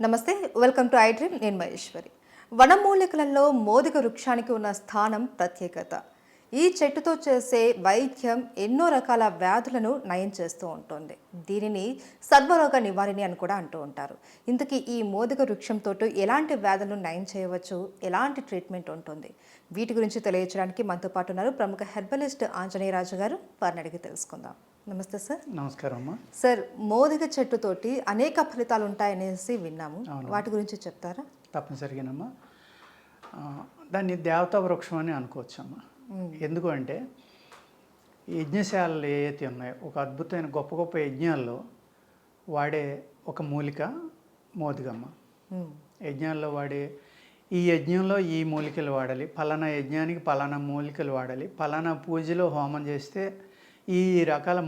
నమస్తే, welcome to I dream. నేను మహేశ్వరి. వనమూలికలలో మోదుగ వృక్షానికి ఉన్న స్థానం ప్రత్యేకత. ఈ చెట్టుతో చేసే వైద్యం ఎన్నో రకాల వ్యాధులను నయం చేస్తూ ఉంటుంది. దీనిని సర్వరోగ నివారిణి అని కూడా అంటూ ఉంటారు. ఇంతకీ ఈ మోదుగ వృక్షంతో ఎలాంటి వ్యాధులను నయం చేయవచ్చు, ఎలాంటి ట్రీట్మెంట్ ఉంటుంది, వీటి గురించి తెలియజేయడానికి మనతో పాటు ఉన్నారు ప్రముఖ హెర్బలిస్ట్ ఆంజనేయరాజు గారు. వారిని అడిగి తెలుసుకుందాం. నమస్తే సార్. నమస్కారం అమ్మా. సార్, మోదుగ చెట్టుతోటి అనేక ఫలితాలు ఉంటాయనేసి విన్నాము. వాటి గురించి చెప్తారా? తప్పనిసరిగానమ్మా. దాన్ని దేవతా వృక్షం అని అనుకోవచ్చు అమ్మా. ఎందుకు అంటే యజ్ఞశాలలు ఏవైతే ఉన్నాయో, ఒక అద్భుతమైన గొప్ప గొప్ప యజ్ఞాల్లో వాడే ఒక మూలిక మోదుగమ్మ. యజ్ఞాల్లో వాడే ఈ యజ్ఞంలో ఈ మూలికలు వాడాలి, పలానా యజ్ఞానికి పలానా మూలికలు వాడాలి, పలానా పూజలో హోమం చేస్తే ఈ రకాల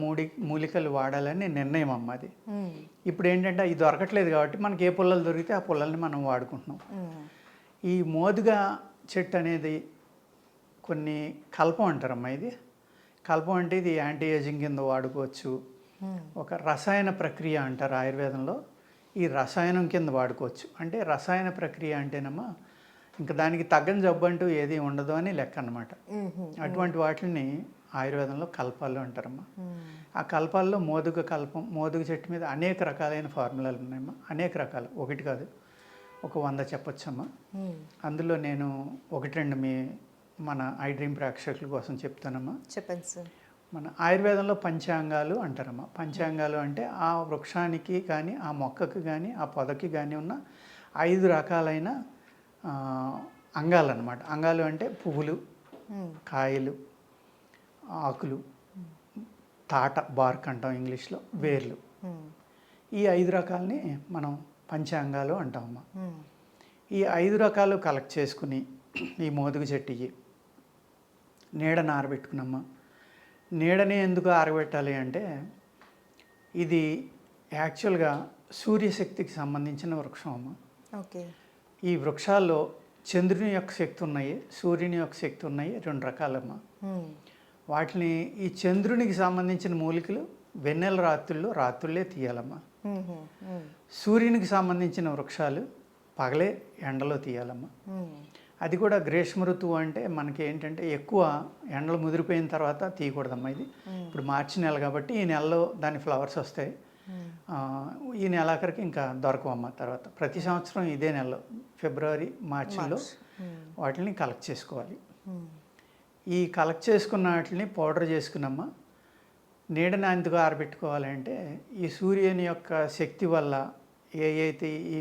మూలికలు వాడాలని నిర్ణయం అమ్మ అది. ఇప్పుడు ఏంటంటే అవి దొరకట్లేదు కాబట్టి మనకి ఏ పుల్లలు దొరికితే ఆ పుల్లల్ని మనం వాడుకుంటున్నాం. ఈ మోదుగ చెట్టు అనేది కొన్ని కల్పం అంటారమ్మా. ఇది కల్పం అంటే ఇది యాంటీ ఏజింగ్ కింద వాడుకోవచ్చు. ఒక రసాయన ప్రక్రియ అంటారు ఆయుర్వేదంలో. ఈ రసాయనం కింద వాడుకోవచ్చు. అంటే రసాయన ప్రక్రియ అంటేనమ్మా ఇంకా దానికి తగ్గని జబ్బు అంటూ ఏది ఉండదు అని లెక్క అన్నమాట. అటువంటి వాటిని ఆయుర్వేదంలో కల్పాలు అంటారమ్మా. ఆ కల్పాల్లో మోదుగ కల్పం, మోదుగ చెట్టు మీద అనేక రకాలైన ఫార్ములాలు ఉన్నాయమ్మా. అనేక రకాలు, ఒకటి కాదు, ఒక 100 చెప్పొచ్చమ్మా. అందులో నేను ఒకటి రెండు మన ఐ డ్రీమ్ ప్రేక్షకుల కోసం చెప్తానమ్మా. చెప్పండి సార్. మన ఆయుర్వేదంలో పంచాంగాలు అంటారమ్మా. పంచాంగాలు అంటే ఆ వృక్షానికి కానీ, ఆ మొక్కకి కానీ, ఆ పొదకి కానీ ఉన్న 5 రకాలైన అంగాలు అన్నమాట. అంగాలు అంటే పువ్వులు, కాయలు, ఆకులు, తాట, బార్క్ అంటాం ఇంగ్లీష్లో, వేర్లు. ఈ 5 రకాలని మనం పంచాంగాలు అంటామమ్మా. ఈ 5 రకాలు కలెక్ట్ చేసుకుని ఈ మోదుగ చెట్టుకి నీడను ఆరబెట్టుకున్నమ్మా. నీడని ఎందుకు ఆరబెట్టాలి అంటే ఇది యాక్చువల్గా సూర్యశక్తికి సంబంధించిన వృక్షం అమ్మ. ఓకే. ఈ వృక్షాల్లో చంద్రుని యొక్క శక్తి ఉన్నాయి, సూర్యుని యొక్క శక్తి ఉన్నాయి, 2 రకాలమ్మా. వాటిని ఈ చంద్రునికి సంబంధించిన మూలికలు వెన్నెల రాత్రుళ్ళే తీయాలమ్మా. సూర్యునికి సంబంధించిన వృక్షాలు పగలే ఎండలో తీయాలమ్మా. అది కూడా గ్రీష్మ ఋతువు అంటే మనకి ఏంటంటే ఎక్కువ ఎండలు ముదిరిపోయిన తర్వాత తీయకూడదమ్మా. ఇది ఇప్పుడు మార్చి నెల కాబట్టి ఈ నెలలో దాని ఫ్లవర్స్ వస్తాయి. ఈ నెలాఖరికి ఇంకా దొరకవమ్మ. తర్వాత ప్రతి సంవత్సరం ఇదే నెలలో ఫిబ్రవరి మార్చిలో వాటిని కలెక్ట్ చేసుకోవాలి. ఈ కలెక్ట్ చేసుకున్న వాటిని పౌడర్ చేసుకున్నమ్మా. నీడని ఎందుకు ఆరబెట్టుకోవాలంటే ఈ సూర్యుని యొక్క శక్తి వల్ల ఏవైతే ఈ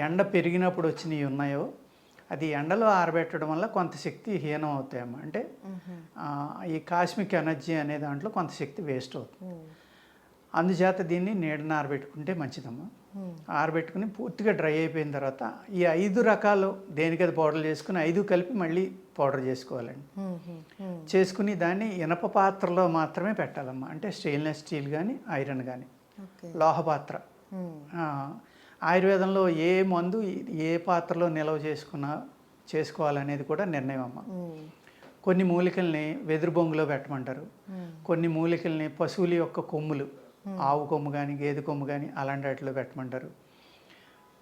ఎండ పెరిగినప్పుడు వచ్చినవి ఉన్నాయో అది ఎండలో ఆరబెట్టడం వల్ల కొంత శక్తి హీనం అవుతాయమ్మా. అంటే ఈ కాస్మిక్ ఎనర్జీ అనే దాంట్లో కొంత శక్తి వేస్ట్ అవుతుంది. అందుచేత దీన్ని నీడని ఆరబెట్టుకుంటే మంచిదమ్మా. ఆరబెట్టుకుని పూర్తిగా డ్రై అయిపోయిన తర్వాత ఈ 5 రకాలు దేనికది పౌడర్ చేసుకుని 5 కలిపి మళ్ళీ పౌడర్ చేసుకోవాలండి. చేసుకుని దాన్ని ఇనప పాత్రలో మాత్రమే పెట్టాలమ్మా. అంటే స్టెయిన్లెస్ స్టీల్ కానీ, ఐరన్ కానీ, లోహ పాత్ర. ఆయుర్వేదంలో ఏ మందు ఏ పాత్రలో నిల్వ చేసుకోవాలనేది కూడా నిర్ణయం అమ్మ. కొన్ని మూలికల్ని వెదురు బొంగులో పెట్టమంటారు. కొన్ని మూలికల్ని పశువుల యొక్క కొమ్ములు, ఆవు కొమ్ము కానీ, గేదె కొమ్ము కానీ అలాంటి వాటిలో పెట్టమంటారు.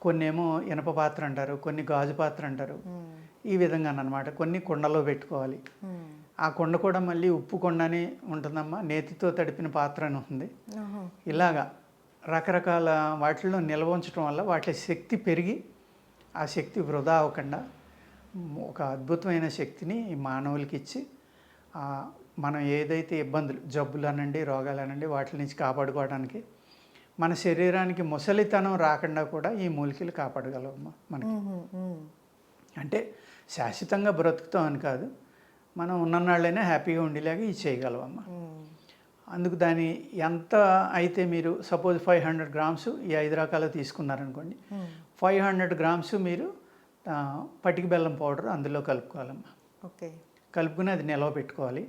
కొన్ని ఏమో ఇనప పాత్ర అంటారు, కొన్ని గాజు పాత్ర అంటారు. ఈ విధంగా అన్నమాట. కొన్ని కుండలో పెట్టుకోవాలి. ఆ కుండ కూడా మళ్ళీ ఉప్పు కుండ అని ఉంటుందమ్మా, నేతితో తడిపిన పాత్ర అని ఉంటుంది. ఇలాగా రకరకాల వాటిల్లో నిల్వ ఉంచడం వల్ల వాటి శక్తి పెరిగి ఆ శక్తి వృధా అవ్వకుండా ఒక అద్భుతమైన శక్తిని మానవులకి ఇచ్చి మనం ఏదైతే ఇబ్బందులు, జబ్బులు అనండి, రోగాలు అనండి, వాటి నుంచి కాపాడుకోవడానికి మన శరీరానికి ముసలితనం రాకుండా కూడా ఈ మూలికలు కాపాడగలవమ్మా మనకి. అంటే శాశ్వతంగా బ్రతుకుతాం అని కాదు, మనం ఉన్ననాళ్ళైనా హ్యాపీగా ఉండేలాగా ఇది చేయగలవమ్మా. అందుకు దాని ఎంత అయితే మీరు సపోజ్ 500 గ్రామ్స్ ఈ 5 రకాలు తీసుకున్నారనుకోండి, 500 గ్రామ్స్ మీరు పటిక బెల్లం పౌడర్ అందులో కలుపుకోవాలమ్మా. ఓకే. కలుపుకుని అది నిల్వ పెట్టుకోవాలి,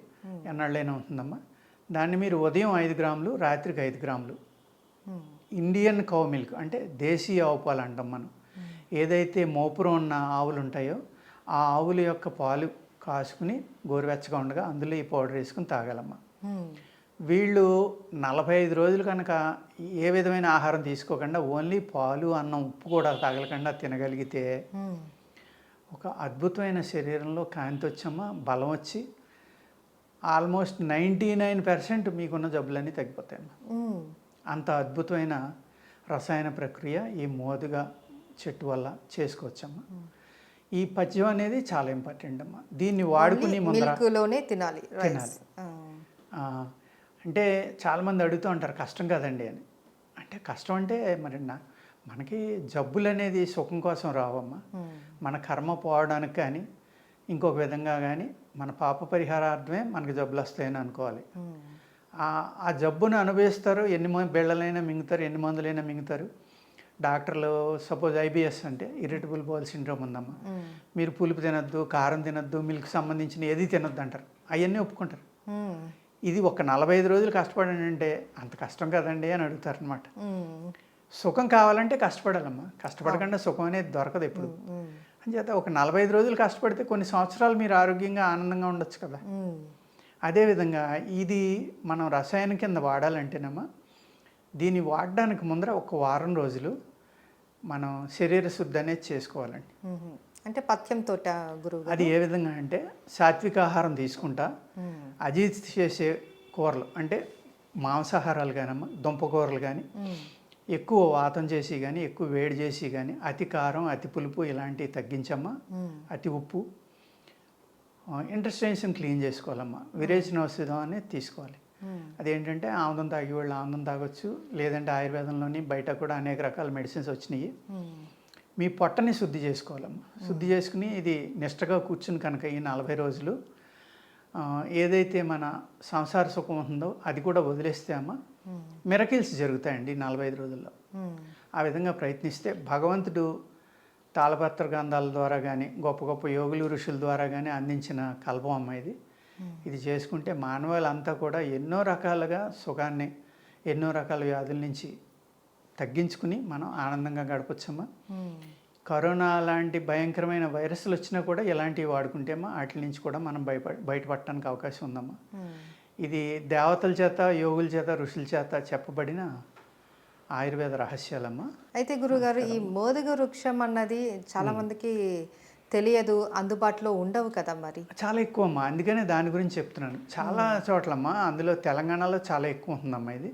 ఎన్నాళ్ళైనా ఉంటుందమ్మా. దాన్ని మీరు ఉదయం 5 గ్రాములు, రాత్రికి 5 గ్రాములు ఇండియన్ కౌ మిల్క్ అంటే దేశీయ ఆవు పాలు అంటాం మనం. ఏదైతే మోపురం ఉన్న ఆవులు ఉంటాయో ఆ ఆవుల యొక్క పాలు కాసుకుని గోరువెచ్చగా ఉండగా అందులో ఈ పౌడర్ వేసుకుని తాగాలమ్మా. వీళ్ళు 45 రోజులు కనుక ఏ విధమైన ఆహారం తీసుకోకుండా ఓన్లీ పాలు అన్నం ఉప్పు కూడా తగలకుండా తినగలిగితే ఒక అద్భుతమైన శరీరంలో కాంతి వచ్చమ్మా, బలం వచ్చి ఆల్మోస్ట్ 99% మీకున్న జబ్బులన్నీ తగ్గిపోతాయమ్మా. అంత అద్భుతమైన రసాయన ప్రక్రియ ఈ మోదుగా చెట్టు వల్ల చేసుకోవచ్చమ్మా. ఈ పథ్యం అనేది చాలా ఇంపార్టెంట్ అమ్మా. దీన్ని వాడుకుని ముందర మిల్క్లోనే తినాలి. అంటే చాలామంది అడుగుతూ ఉంటారు కష్టం కదండి అని. అంటే కష్టం అంటే మరి మనకి జబ్బులు అనేది సుఖం కోసం రావమ్మా. మన కర్మ పోవడానికి కానీ ఇంకొక విధంగా కానీ మన పాప పరిహారార్థమే మనకి జబ్బులు వస్తాయని అనుకోవాలి. ఆ జబ్బును అనుభవిస్తారు, ఎన్ని బిళ్ళలైనా మింగుతారు, ఎన్ని మందులైనా మింగుతారు. డాక్టర్లు సపోజ్ ఐబిఎస్ అంటే ఇరిటబుల్ బౌల్ సిండ్రోమ్ ఉందమ్మా, మీరు పులుపు తినద్దు, కారం తినద్దు, మిల్క్ సంబంధించిన ఏది తినద్దు అంటారు. అవన్నీ ఒప్పుకుంటారు. ఇది ఒక 45 రోజులు కష్టపడండి అంటే అంత కష్టం కదండి అని అడుగుతారు అనమాట. సుఖం కావాలంటే కష్టపడాలమ్మా, కష్టపడకుండా సుఖం అనేది దొరకదు ఎప్పుడు. అంచేత ఒక 45 రోజులు కష్టపడితే కొన్ని సంవత్సరాలు మీరు ఆరోగ్యంగా ఆనందంగా ఉండొచ్చు కదా. అదేవిధంగా ఇది మనం రసాయనం కింద వాడాలంటేనమ్మా, దీన్ని వాడడానికి ముందర ఒక వారం రోజులు మనం శరీర శుద్ధి అనేది చేసుకోవాలండి. అంటే పథ్యంతో గురువు అది ఏ విధంగా అంటే సాత్విక ఆహారం తీసుకుంటా, అజీర్తి చేసే కూరలు అంటే మాంసాహారాలు కానమ్మా, దుంపకూరలు కానీ, ఎక్కువ వాతం చేసి కానీ, ఎక్కువ వేడి చేసి కానీ, అతి కారం, అతి పులుపు ఇలాంటివి తగ్గించమ్మా, అతి ఉప్పు, ఇంటెస్టైన్స్ని క్లీన్ చేసుకోవాలమ్మా, విరేచన ఔషధం అనేది తీసుకోవాలి. అదేంటంటే ఆముదం తాగేవాళ్ళు ఆముదం తాగొచ్చు, లేదంటే ఆయుర్వేదంలోని బయట కూడా అనేక రకాల మెడిసిన్స్ వచ్చినాయి. మీ పొట్టని శుద్ధి చేసుకోవాలమ్మా. శుద్ధి చేసుకుని ఇది నిష్టగా కూర్చుని కనుక ఈ 40 రోజులు ఏదైతే మన సంసార సుఖం ఉందో అది కూడా వదిలేస్తే అమ్మా మిరకిల్స్ జరుగుతాయండి 45 రోజుల్లో. ఆ విధంగా ప్రయత్నిస్తే భగవంతుడు తాళపత్ర గ్రంథాల ద్వారా కానీ, గొప్ప గొప్ప యోగులు ఋషుల ద్వారా కానీ అందించిన కల్పం అమ్మ ఇది. ఇది చేసుకుంటే మానవాళంతా కూడా ఎన్నో రకాలుగా సుఖాన్ని, ఎన్నో రకాల వ్యాధుల నుంచి తగ్గించుకుని మనం ఆనందంగా గడపచ్చమ్మా. కరోనా లాంటి భయంకరమైన వైరస్లు వచ్చినా కూడా ఇలాంటివి వాడుకుంటేమా వాటి నుంచి కూడా మనం బయటపడటానికి అవకాశం ఉందమ్మా. ఇది దేవతల చేత, యోగుల చేత, ఋషుల చేత చెప్పబడిన ఆయుర్వేద రహస్యాలమ్మా. అయితే గురుగారు, ఈ మోదుగ వృక్షం అన్నది చాలా మందికి తెలియదు, అందుబాటులో ఉండవు కదా మరి. చాలా ఎక్కువ అమ్మా, అందుకనే దాని గురించి చెప్తున్నాను. చాలా చోట్లమ్మా, అందులో తెలంగాణలో చాలా ఎక్కువ ఉంటుందమ్మా. ఇది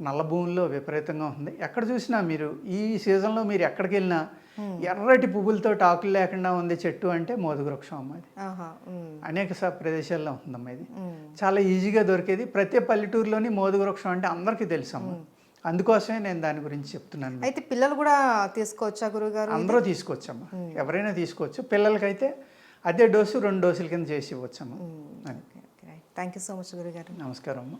నల్ల భూముల్లో విపరీతంగా ఉంది. ఎక్కడ చూసినా మీరు ఈ సీజన్లో మీరు ఎక్కడికి వెళ్ళినా ఎర్రటి పువ్వులతో ఆకులు లేకుండా ఉంది చెట్టు అంటే మోదుగ వృక్షం అమ్మా. ఇది అనేక ప్రదేశాల్లో ఉంటుందమ్మా. ఇది చాలా ఈజీగా దొరికేది. ప్రతి పల్లెటూరులోని మోదుగ వృక్షం అంటే అందరికీ తెలుసు అమ్మా. అందుకోసమే నేను దాని గురించి చెప్తున్నాను. అయితే పిల్లలు కూడా తీసుకోవచ్చా గురుగారు? అందరూ తీసుకోవచ్చమ్మా, ఎవరైనా తీసుకోవచ్చు. పిల్లలకైతే అదే డోసు 2 డోసుల కింద చేసి ఇవ్వచ్చమ్మా. థ్యాంక్ యూ సో మచ్ గురుగారు. నమస్కారం అమ్మా.